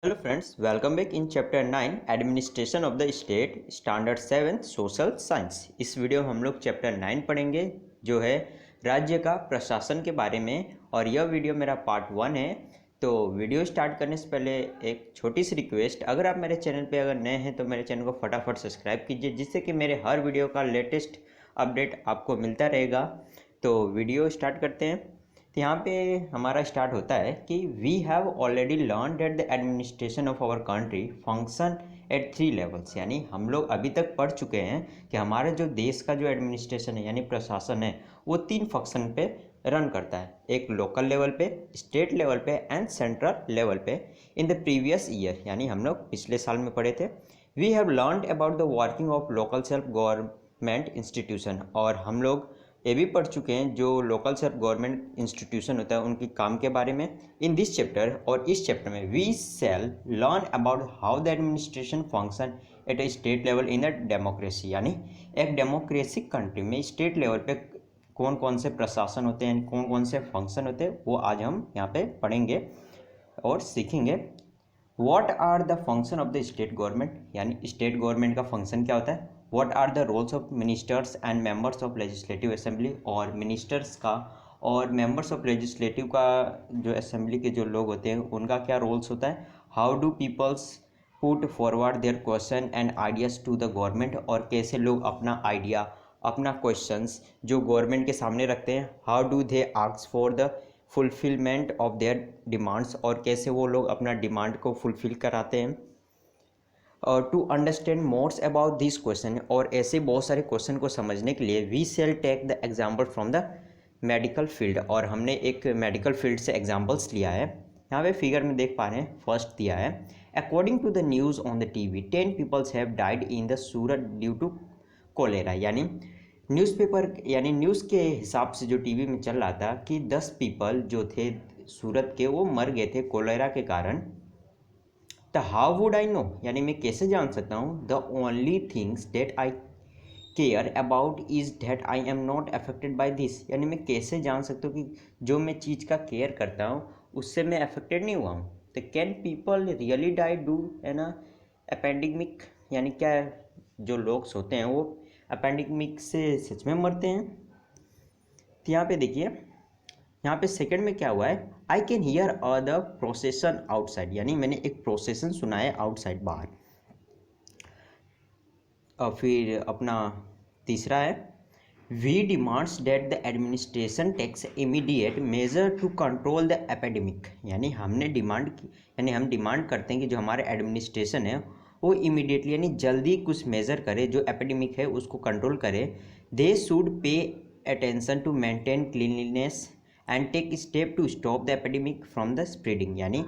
Hello friends, welcome back in chapter 9 administration of the state standard 7 social science. इस video में हम लोग chapter 9 पढ़ेंगे जो है राज्य का प्रशासन के बारे में, और यह वीडियो मेरा पार्ट 1 है। तो वीडियो स्टार्ट करने से पहले एक छोटी सी रिक्वेस्ट, अगर आप मेरे चैनल पे अगर नए हैं तो मेरे चैनल को फटाफट सब्सक्राइब कीजिए, जिससे कि मेरे हर वीडियो का लेटेस्ट अपडेट आपको मिलता रहेगा। तो वीडियो स्टार्ट करते हैं। तो यहाँ पे हमारा स्टार्ट होता है कि we have already learn that the administration of our country function at 3 levels. यानी हम लोग अभी तक पढ़ चुके हैं कि हमारे जो देश का जो एडमिनिस्ट्रेशन है यानी प्रशासन है वो 3 फंक्शन पे रन करता है, एक लोकल लेवल पे, स्टेट लेवल पे एंड सेंट्रल लेवल पे। इन द प्रीवियस ईयर यानी हम लोग पिछले साल में पढ़े थे, we have learn about the working of local self government institution, और हम लोग ये भी पढ़ चुके हैं जो लोकल सेल्फ गवर्नमेंट इंस्टीट्यूशन होता है उनके काम के बारे में। इन दिस चैप्टर, और इस चैप्टर में we shall learn about how the administration function at a state level in a democracy. यानी एक डेमोक्रेटिक कंट्री में स्टेट लेवल पे कौन कौन से प्रशासन होते हैं, कौन कौन से फंक्शन होते हैं, वो आज हम यहाँ पे पढ़ेंगे और सीखेंगे। What are the function of the state government, यानी स्टेट गवर्नमेंट का फंक्शन क्या होता है। What are the roles of ministers and members of legislative assembly, और मिनिस्टर्स का और मेंबर्स ऑफ लेजिस्लेटिव का जो असेंबली के जो लोग होते हैं उनका क्या रोल्स होता है। How do peoples put forward their question and ideas to the government, और कैसे लोग अपना आइडिया, अपना क्वेश्चंस जो गवर्नमेंट के सामने रखते हैं। How do they ask for the fulfilment of their demands, और कैसे वो लोग अपना डिमांड को फुलफिल कराते हैं। और to understand mores about this question, और ऐसे बहुत सारे क्वेश्चन को समझने के लिए we shall take the example from the medical field, और हमने एक मेडिकल फील्ड से एग्जाम्पल्स लिया है। यहाँ पे फिगर में देख पा रहे हैं, फर्स्ट दिया है according to the news on the TV 10 peoples have died in the Surat due to cholera. यानी न्यूज़पेपर यानी न्यूज़ के हिसाब से जो टीवी में चल रहा था कि 10 पीपल जो थे सूरत के वो मर गए थे कोलेरा के कारण। तो हाउ वुड आई नो, यानी मैं कैसे जान सकता हूँ। The only things that I care about is that I am not affected by this, यानी मैं कैसे जान सकता हूँ कि जो मैं चीज़ का केयर करता हूँ उससे मैं अफेक्टेड नहीं हुआ हूँ। तो can people really die do है ना अपेंडिमिक, यानी क्या जो लोग होते हैं वो अपेंडिमिक से सच में मरते हैं। तो यहाँ पे देखिए, यहाँ पे सेकंड में क्या हुआ है, I can hear the प्रोसेसन outside, यानी मैंने एक प्रोसेसन सुना है आउटसाइड बाहर। और फिर अपना तीसरा है we demands that the administration takes immediate measure to control the epidemic, यानी हमने डिमांड की, यानी हम डिमांड करते हैं कि जो हमारे एडमिनिस्ट्रेशन है वो इमीडिएटली यानी जल्दी कुछ मेजर करे, जो एपिडेमिक है उसको कंट्रोल करे। They should pay attention to maintain cleanliness and take step to stop the epidemic from the spreading, यानी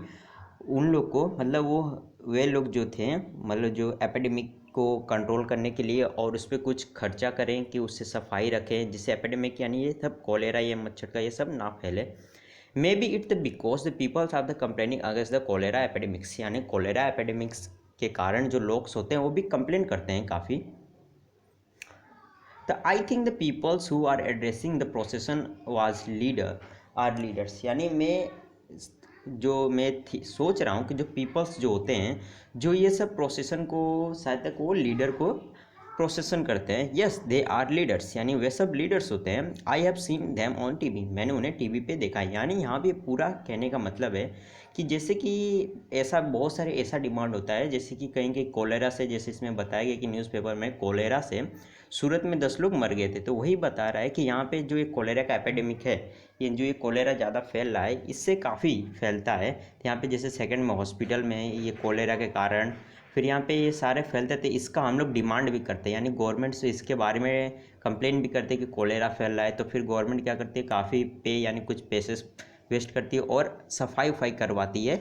उन लोग को मतलब वे लोग जो थे मतलब जो एपिडेमिक को कंट्रोल करने के लिए और उस पर कुछ खर्चा करें कि उससे सफाई रखें, जिससे एपिडेमिक यानी ये सब कॉलेरा, ये मच्छर का ये सब ना फैले। May be it because the peoples are the complaining against the cholera epidemics, यानी कॉलेरा एपिडेमिक्स के कारण जो लोग होते हैं वो भी कंप्लेन करते हैं काफ़ी। तो I think the peoples who are addressing the procession was leaders, यानी मैं सोच रहा हूँ कि जो पीपल्स जो होते हैं जो ये सब प्रोसेसन को शायद तक वो लीडर को प्रोसेसन करते हैं। यस दे आर लीडर्स, यानी वे सब लीडर्स होते हैं। I have seen them on TV, मैंने उन्हें टीवी पे देखा है। यानी यहाँ पे पूरा कहने का मतलब है कि जैसे कि ऐसा बहुत सारे ऐसा डिमांड होता है, जैसे कि कहीं कहीं कोलेरा से, जैसे इसमें बताया गया कि न्यूज़पेपर में कोलेरा से सूरत में 10 लोग मर गए थे, तो वही बता रहा है कि यहाँ पे जो ये कोलेरा का एपिडेमिक है, ये जो ये कोलेरा ज़्यादा फैल रहा है, इससे काफ़ी फैलता है। तो यहाँ पे जैसे सेकंड में हॉस्पिटल में ये कोलेरा के कारण फिर यहाँ पे ये सारे फैलते थे, इसका हम लोग डिमांड भी करते हैं, यानी गवर्नमेंट से इसके बारे में कंप्लेन भी करते हैं कि कोलेरा फैल रहा है। तो फिर गवर्नमेंट क्या करती है, काफ़ी पे यानी कुछ पैसे वेस्ट करती है और सफाई उफाई करवाती है।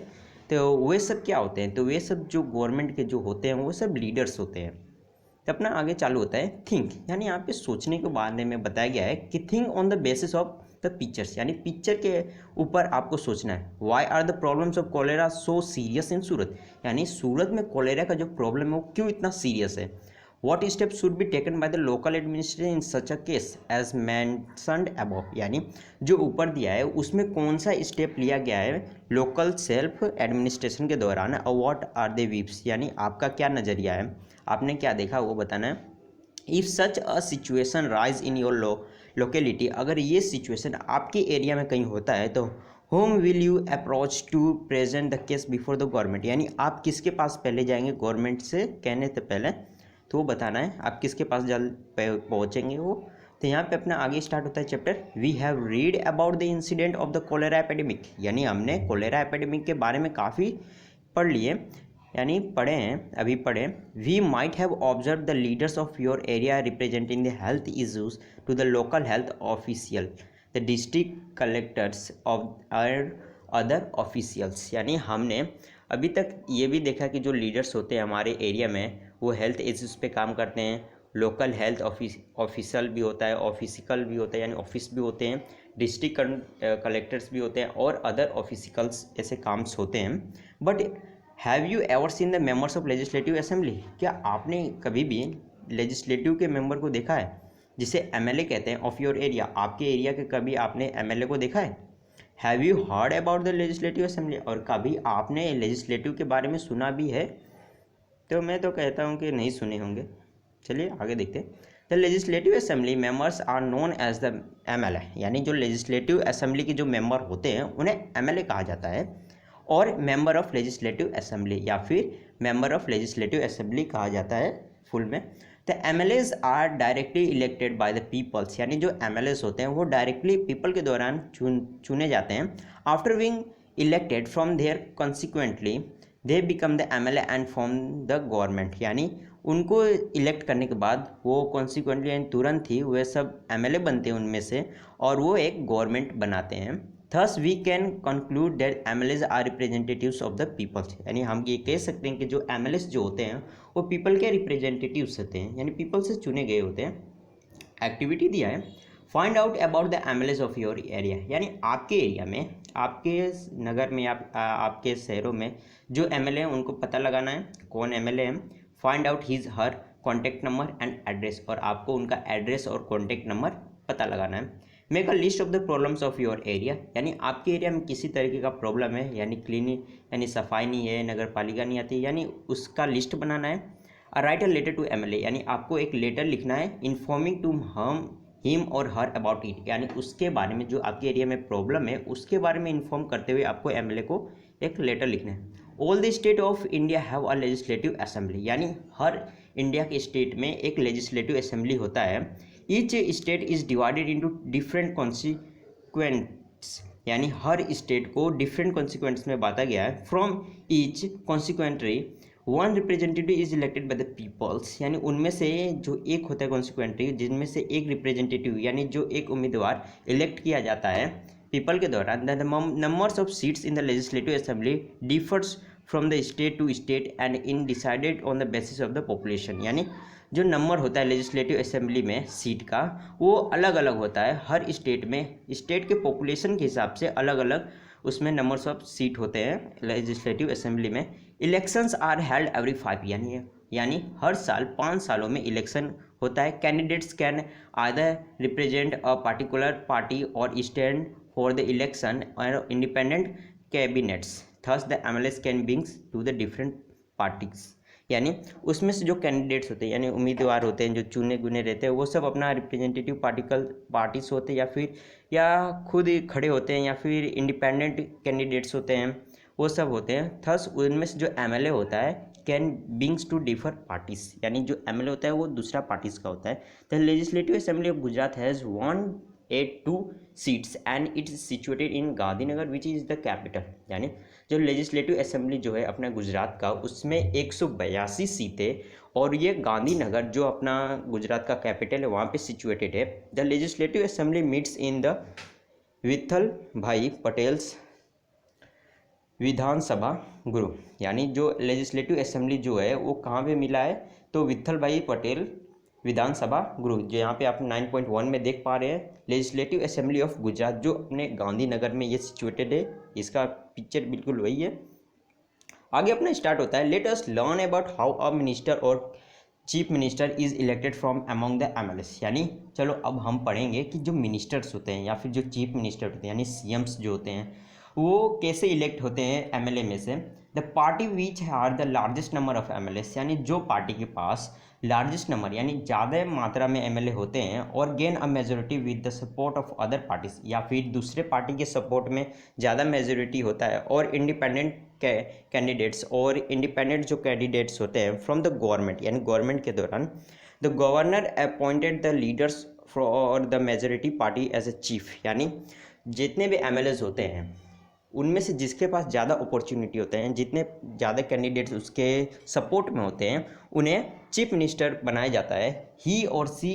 तो वे सब क्या होते हैं, तो वे सब जो गवर्नमेंट के जो होते हैं वो सब लीडर्स होते हैं। तो अपना आगे चालू होता है थिंक, यानी यहाँ पे सोचने के बारे में बताया गया है कि think on the basis of the pictures, यानी पिक्चर के ऊपर आपको सोचना है। Why are the problems of cholera so serious in Surat, यानी सूरत में कोलेरा का जो प्रॉब्लम है वो क्यों इतना सीरियस है। What step should be taken by the local administration in such a case as mentioned above, यानी जो ऊपर दिया है उसमें कौन सा स्टेप लिया गया है लोकल सेल्फ एडमिनिस्ट्रेशन के दौरान, और व्हाट आर दे व्यूज, यानी आपका क्या नज़रिया है, आपने क्या देखा वो बताना है। If such a situation rise in your locality, अगर ये सिचुएशन आपके एरिया में कहीं होता है तो whom will you approach to present the case before the government, यानी आप किसके पास पहले जाएंगे गवर्नमेंट से कहने से पहले, तो वो बताना है आप किसके पास जल्द पहुँचेंगे वो। तो यहाँ पे अपना आगे स्टार्ट होता है chapter, we have read about the incident of the cholera epidemic, यानी हमने कोलेरा एपिडेमिक के बारे में काफ़ी पढ़ लिए, यानी पढ़े हैं, अभी पढ़े। We might have observe the leaders of your area representing the health issues to the local health official, the district collectors of or other officials, यानी हमने अभी तक ये भी देखा कि जो लीडर्स होते हैं हमारे एरिया में वो हेल्थ इशूज़ पे काम करते हैं, लोकल हेल्थ ऑफिशियल भी होता है, ऑफिसिकल भी होता है यानी ऑफिस भी होते हैं, डिस्ट्रिक्ट कलेक्टर्स भी होते हैं और अदर ऑफिसिकल्स ऐसे काम्स होते हैं। But have you ever seen the members of legislative assembly, क्या आपने कभी भी लेजिस्लेटिव के मेंबर को देखा है, जिसे एमएलए कहते हैं, ऑफ योर एरिया, आपके एरिया के कभी आपने एमएलए को देखा है। Have you heard about the legislative assembly, और कभी आपने लेजिस्लेटिव के बारे में सुना भी है, तो मैं तो कहता हूँ कि नहीं सुने होंगे। चलिए आगे देखते हैं। The legislative assembly members are known as the MLA, यानी जो लेजिस्लेटिव असेंबली के जो मेंबर होते हैं उन्हें एमएलए कहा जाता है, और मेंबर ऑफ लेजिस्लेटिव असेंबली या फिर मेंबर ऑफ लेजिस्लेटिव असेंबली कहा जाता है फुल में। The MLAs are directly elected by the peoples, यानी जो एमएलएज होते हैं वो डायरेक्टली पीपल के दौरान चुने जाते हैं। After being elected from there consequently they become the MLA and form the government, यानी उनको इलेक्ट करने के बाद वो कॉन्सिक्वेंटली यानी तुरंत ही वे सब एमएलए बनते हैं उनमें से, और वो एक गवर्नमेंट बनाते हैं। Thus we can conclude that MLAs are representatives of the peoples, यानी हम ये कह सकते हैं कि जो एमएलएस जो होते हैं वो पीपल के रिप्रेजेंटेटिव्स होते हैं, यानी पीपल से चुने गए होते हैं। एक्टिविटी दिया है, find out about the MLAs of your area, यानी आपके एरिया में, आपके नगर में या आपके शहरों में जो एमएलए हैं उनको पता लगाना है कौन एमएलए है। Find out his her contact number and address, और आपको उनका एड्रेस और कॉन्टैक्ट नंबर पता लगाना है। Make a list of the problems of your area, यानी आपके एरिया में किसी तरीके का प्रॉब्लम है, यानी क्लीनिंग यानी सफाई नहीं है, नगर पालिका नहीं आती, यानी उसका लिस्ट बनाना है। Write a letter to MLA, यानी आपको एक लेटर लिखना है इन्फॉर्मिंग टू हिम और हर अबाउट इट, यानी उसके बारे में जो आपके एरिया में प्रॉब्लम है उसके बारे में इन्फॉर्म करते हुए आपको एमएलए को एक लेटर लिखना है। All the state of India have a legislative assembly, यानी हर इंडिया के स्टेट में एक लेजिस्लेटिव असेंबली होता है। Each state is divided into different constituencies, यानी हर स्टेट को डिफरेंट कॉन्सिक्वेंट्स में बांटा गया है। From each constituency one representative is elected by the peoples, यानी उनमें से जो एक होता है कॉन्सिक्वेंट्री, जिनमें से एक रिप्रेजेंटेटिव यानी जो एक उम्मीदवार इलेक्ट किया जाता है पीपल के दौरान। The numbers of seats in the legislative assembly differs from the state to state and in decided on the basis of the population, यानी जो नंबर होता है लेजिस्लेटिव असेंबली में सीट का वो अलग अलग होता है हर स्टेट में, स्टेट के पॉपुलेशन के हिसाब से अलग अलग उसमें नंबर्स ऑफ सीट होते हैं लेजिस्लेटिव असेंबली में। इलेक्शंस आर हेल्ड एवरी 5 यानी हर साल 5 सालों में इलेक्शन होता है। Candidates can either represent a particular party or stand for the election or independent cabinets, thus the MLAs can brings to the different parties, यानी उसमें से जो कैंडिडेट्स होते हैं यानी उम्मीदवार होते हैं जो चुने गुने रहते हैं वो सब अपना रिप्रेजेंटेटिव पार्टीज होते हैं या खुद ही खड़े होते हैं या फिर इंडिपेंडेंट कैंडिडेट्स होते हैं वो सब होते हैं। थस उनमें से जो एमएलए होता है can brings to differ parties, यानी जो एमएलए होता है वो दूसरा पार्टीज का होता है। The legislative assembly of Gujarat has 182 seats and it is situated in Gandhinagar which is the capital, यानी जो लेजिस्लेटिव असेंबली जो है अपना गुजरात का उसमें 182 सीटें और ये गांधीनगर जो अपना गुजरात का कैपिटल है वहाँ पे सिचुएटेड है। The legislative assembly meets in the Vitthal Bhai Patel's विधानसभा गृह, यानी जो लेजिस्लेटिव असेंबली जो है वो कहाँ पे मिला है तो विठल भाई पटेल विधानसभा गृह, जो यहाँ पे आप 9.1 में देख पा रहे हैं लेजिस्लेटिव असेंबली ऑफ गुजरात जो अपने गांधीनगर में ये सिचुएटेड है, इसका पिक्चर बिल्कुल वही है। आगे अपना स्टार्ट होता है, let us learn about how a minister और chief minister is elected from among the MLAs. यानी चलो अब हम पढ़ेंगे कि जो मिनिस्टर्स होते हैं या फिर जो चीफ मिनिस्टर होते हैं यानी सीएम्स जो होते हैं वो कैसे इलेक्ट होते हैं एमएलए में से। The party which are the largest number of MLAs, यानी जो पार्टी के पास लार्जेस्ट नंबर यानी ज़्यादा मात्रा में एमएलए होते हैं और gain a majority with the support of other parties, या फिर दूसरे पार्टी के सपोर्ट में ज़्यादा मेजोरिटी होता है, और इंडिपेंडेंट कैंडिडेट्स और इंडिपेंडेंट जो कैंडिडेट्स होते हैं फ्रॉम द गवर्नमेंट, यानी गवर्नमेंट के दौरान the governor appointed the leaders for the majority party as a chief. यानी जितने भी एमएलएस होते हैं उनमें से जिसके पास ज़्यादा अपॉर्चुनिटी होते हैं, जितने ज़्यादा कैंडिडेट्स उसके सपोर्ट में होते हैं, उन्हें चीफ मिनिस्टर बनाया जाता है। ही और she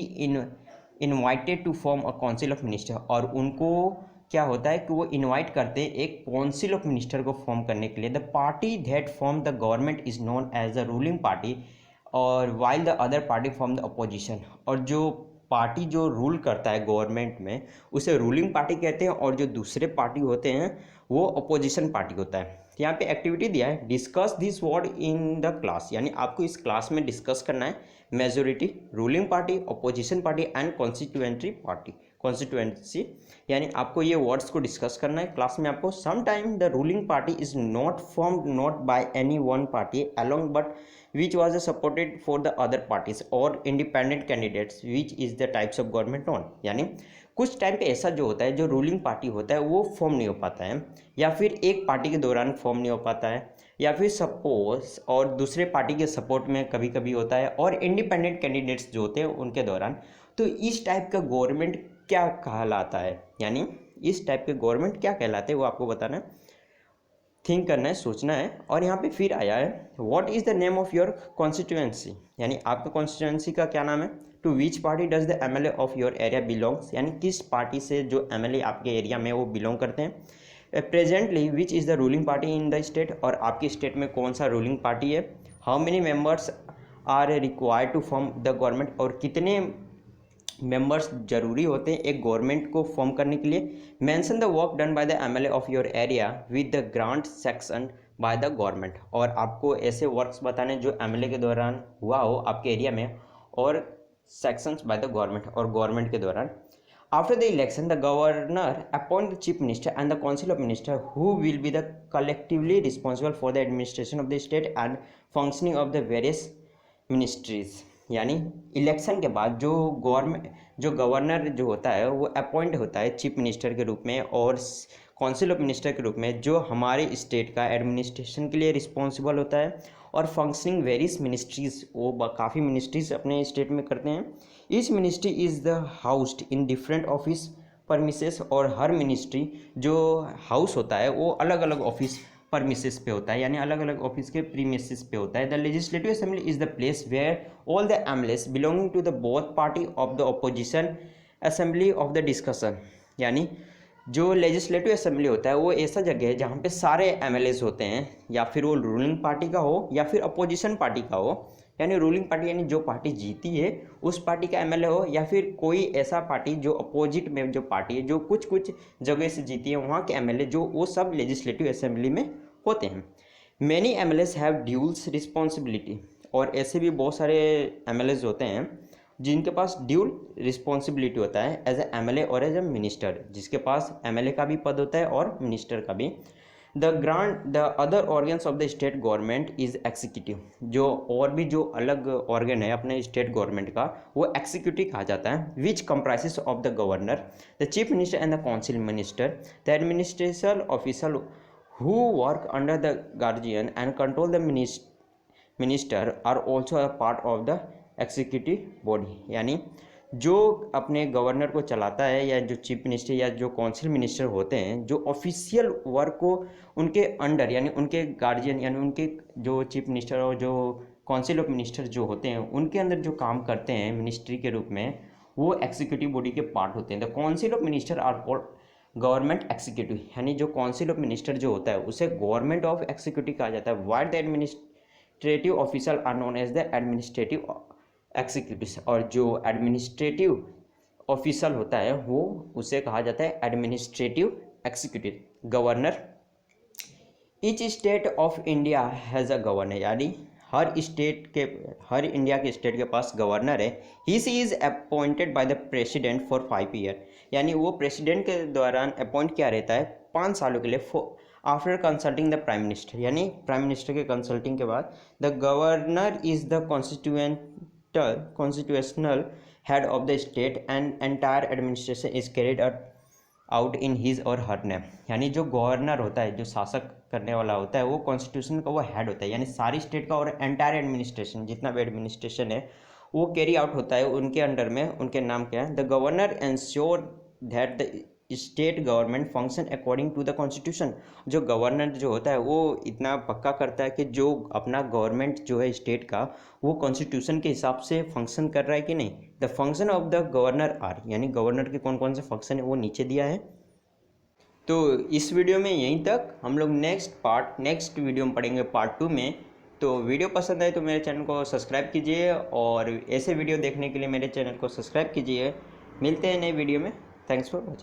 invited to form a council of minister, और उनको क्या होता है कि वो इनवाइट करते हैं एक काउंसिल ऑफ मिनिस्टर को फॉर्म करने के लिए। The party that form the government is known as the ruling party और while the other party form the opposition. और जो पार्टी जो रूल करता है गवर्नमेंट में उसे रूलिंग पार्टी कहते हैं, और जो दूसरे पार्टी होते हैं वो अपोजिशन पार्टी होता है। यहाँ पे एक्टिविटी दिया है, discuss this word in the class, यानी आपको इस क्लास में डिस्कस करना है majority, ruling party, opposition party and constituency party, constituency, यानी आपको ये वर्ड्स को डिस्कस करना है क्लास में आपको। Some time the ruling party is not formed not by any one party along but which was supported for the other parties or independent candidates which is the types of government known। यानी कुछ time पे ऐसा जो होता है जो ruling party होता है वो फॉर्म नहीं हो पाता है, या फिर एक पार्टी के दौरान फॉर्म नहीं हो पाता है, या फिर सपोज और दूसरे पार्टी के सपोर्ट में कभी कभी होता है, और इंडिपेंडेंट कैंडिडेट्स जो होते हैं उनके दौरान। तो इस टाइप का गवर्नमेंट क्या कहलाता है, यानी इस टाइप के गवर्नमेंट क्या कहलाते हैं वो आपको बताना है, थिंक करना है, सोचना है। और यहाँ पे फिर आया है what is the name of your constituency, यानी आपका कॉन्स्टिट्यूएंसी का क्या नाम है। To which party does the MLA of your area belongs, यानी किस पार्टी से जो एमएलए आपके एरिया में वो बिलोंग करते हैं। Presently which is the ruling party in the state, और आपकी स्टेट में कौन सा रूलिंग पार्टी है। How many members are required to form the government, और कितने मेंबर्स जरूरी होते हैं एक गवर्नमेंट को फॉर्म करने के लिए। Mention the work done by the MLA of your area with the grant section by the government, और आपको ऐसे वर्क्स बताने जो एमएलए के दौरान हुआ हो आपके एरिया में, और सेक्शंस बाय द गवर्नमेंट, और गवर्नमेंट के दौरान। After the election the governor appoint the chief minister and the council of minister who will be the collectively responsible for the administration of the state and functioning of the various ministries. यानी election के बाद जो governor जो होता है वो appoint होता है चीफ मिनिस्टर के रूप में और काउंसिल ऑफ मिनिस्टर के रूप में, जो हमारे स्टेट का एडमिनिस्ट्रेशन के लिए रिस्पॉन्सिबल होता है, और फंक्शनिंग वेरियस मिनिस्ट्रीज, वो काफ़ी मिनिस्ट्रीज अपने स्टेट में करते हैं। Each ministry is the housed in different office premises, और हर मिनिस्ट्री जो हाउस होता है वो अलग अलग ऑफिस परमिसेस पे होता है, यानी अलग अलग ऑफिस के प्रीमिसेस पे होता है। The legislative assembly is the place where all the MLAs belonging to the both party of the opposition assembly of the discussion, यानी जो लेजिस्लेटिव असेंबली होता है वो ऐसा जगह है जहाँ पे सारे एमएलएस होते हैं, या फिर वो रूलिंग पार्टी का हो या फिर अपोजिशन पार्टी का हो, यानी रूलिंग पार्टी यानी जो पार्टी जीती है उस पार्टी का एमएलए हो, या फिर कोई ऐसा पार्टी जो अपोजिट में जो पार्टी है जो कुछ कुछ जगह से जीती है वहाँ के एमएलए, जो वो सब लेजिस्लेटिव असेंबली में होते हैं। Many MLAs have duals responsibility, और ऐसे भी बहुत सारे एमएलएस होते हैं जिनके पास ड्यूल रिस्पॉन्सिबिलिटी होता है एज ए एमएलए और एज ए मिनिस्टर, जिसके पास एमएलए का भी पद होता है और मिनिस्टर का भी। The other organs of the state government is executive, जो और भी जो अलग ऑर्गन है अपने स्टेट गवर्नमेंट का वो एग्जीक्यूटिव कहा जाता है। विच comprises of the governor, the chief minister and the council minister, the administration officer who work under the guardian and control the minister are also a part of the executive body। यानी जो अपने governor को चलाता है या जो chief minister या जो काउंसिल मिनिस्टर होते हैं, जो ऑफिशियल वर्क को उनके अंडर यानी उनके गार्जियन यानी उनके जो चीफ मिनिस्टर और जो काउंसिल ऑफ मिनिस्टर जो होते हैं उनके अंदर जो काम करते हैं मिनिस्ट्री के रूप में, वो एग्जीक्यूटिव बॉडी के पार्ट होते हैं। The council of minister are called government executive, यानी जो काउंसिल ऑफ मिनिस्टर जो होता है उसे गवर्नमेंट ऑफ एग्जीक्यूटिव कहा जाता है। While the administrative officer are known as the administrative executive, और जो एडमिनिस्ट्रेटिव ऑफिसर होता है वो उसे कहा जाता है administrative executive. Governor, each state of India has a governor, यानी हर इंडिया के स्टेट के पास गवर्नर है। He she is appointed by the president for 5 year, यानी वो प्रेसिडेंट के दौरान अपॉइंट किया रहता है 5 सालों के लिए after consulting the prime minister, यानी प्राइम मिनिस्टर के कंसल्टिंग के बाद the governor is the constitutional head of the state and entire administration is carried out in his और हर नेम, यानी जो गवर्नर होता है, जो शासक करने वाला होता है, वो कॉन्स्टिट्यूशन का वो हेड होता है, यानी सारी स्टेट का और एंटायर एडमिनिस्ट्रेशन, जितना भी एडमिनिस्ट्रेशन है वो कैरी आउट होता है उनके अंडर में। उनके नाम क्या है? The governor ensure that the state government function according to the constitution. जो गवर्नर जो होता है वो इतना पक्का करता है कि जो अपना गवर्नमेंट जो है स्टेट का, वो कॉन्स्टिट्यूशन के हिसाब से फंक्शन कर रहा है कि नहीं। The function of the governor are, यानी गवर्नर के कौन कौन से फंक्शन है वो नीचे दिया है। तो इस वीडियो में यहीं तक। हम लोग नेक्स्ट वीडियो में पढ़ेंगे पार्ट 2 में। तो वीडियो पसंद आए तो मेरे चैनल को सब्सक्राइब कीजिए, और ऐसे वीडियो देखने के लिए मेरे चैनल को सब्सक्राइब कीजिए। मिलते हैं नए वीडियो में। Thanks for watching.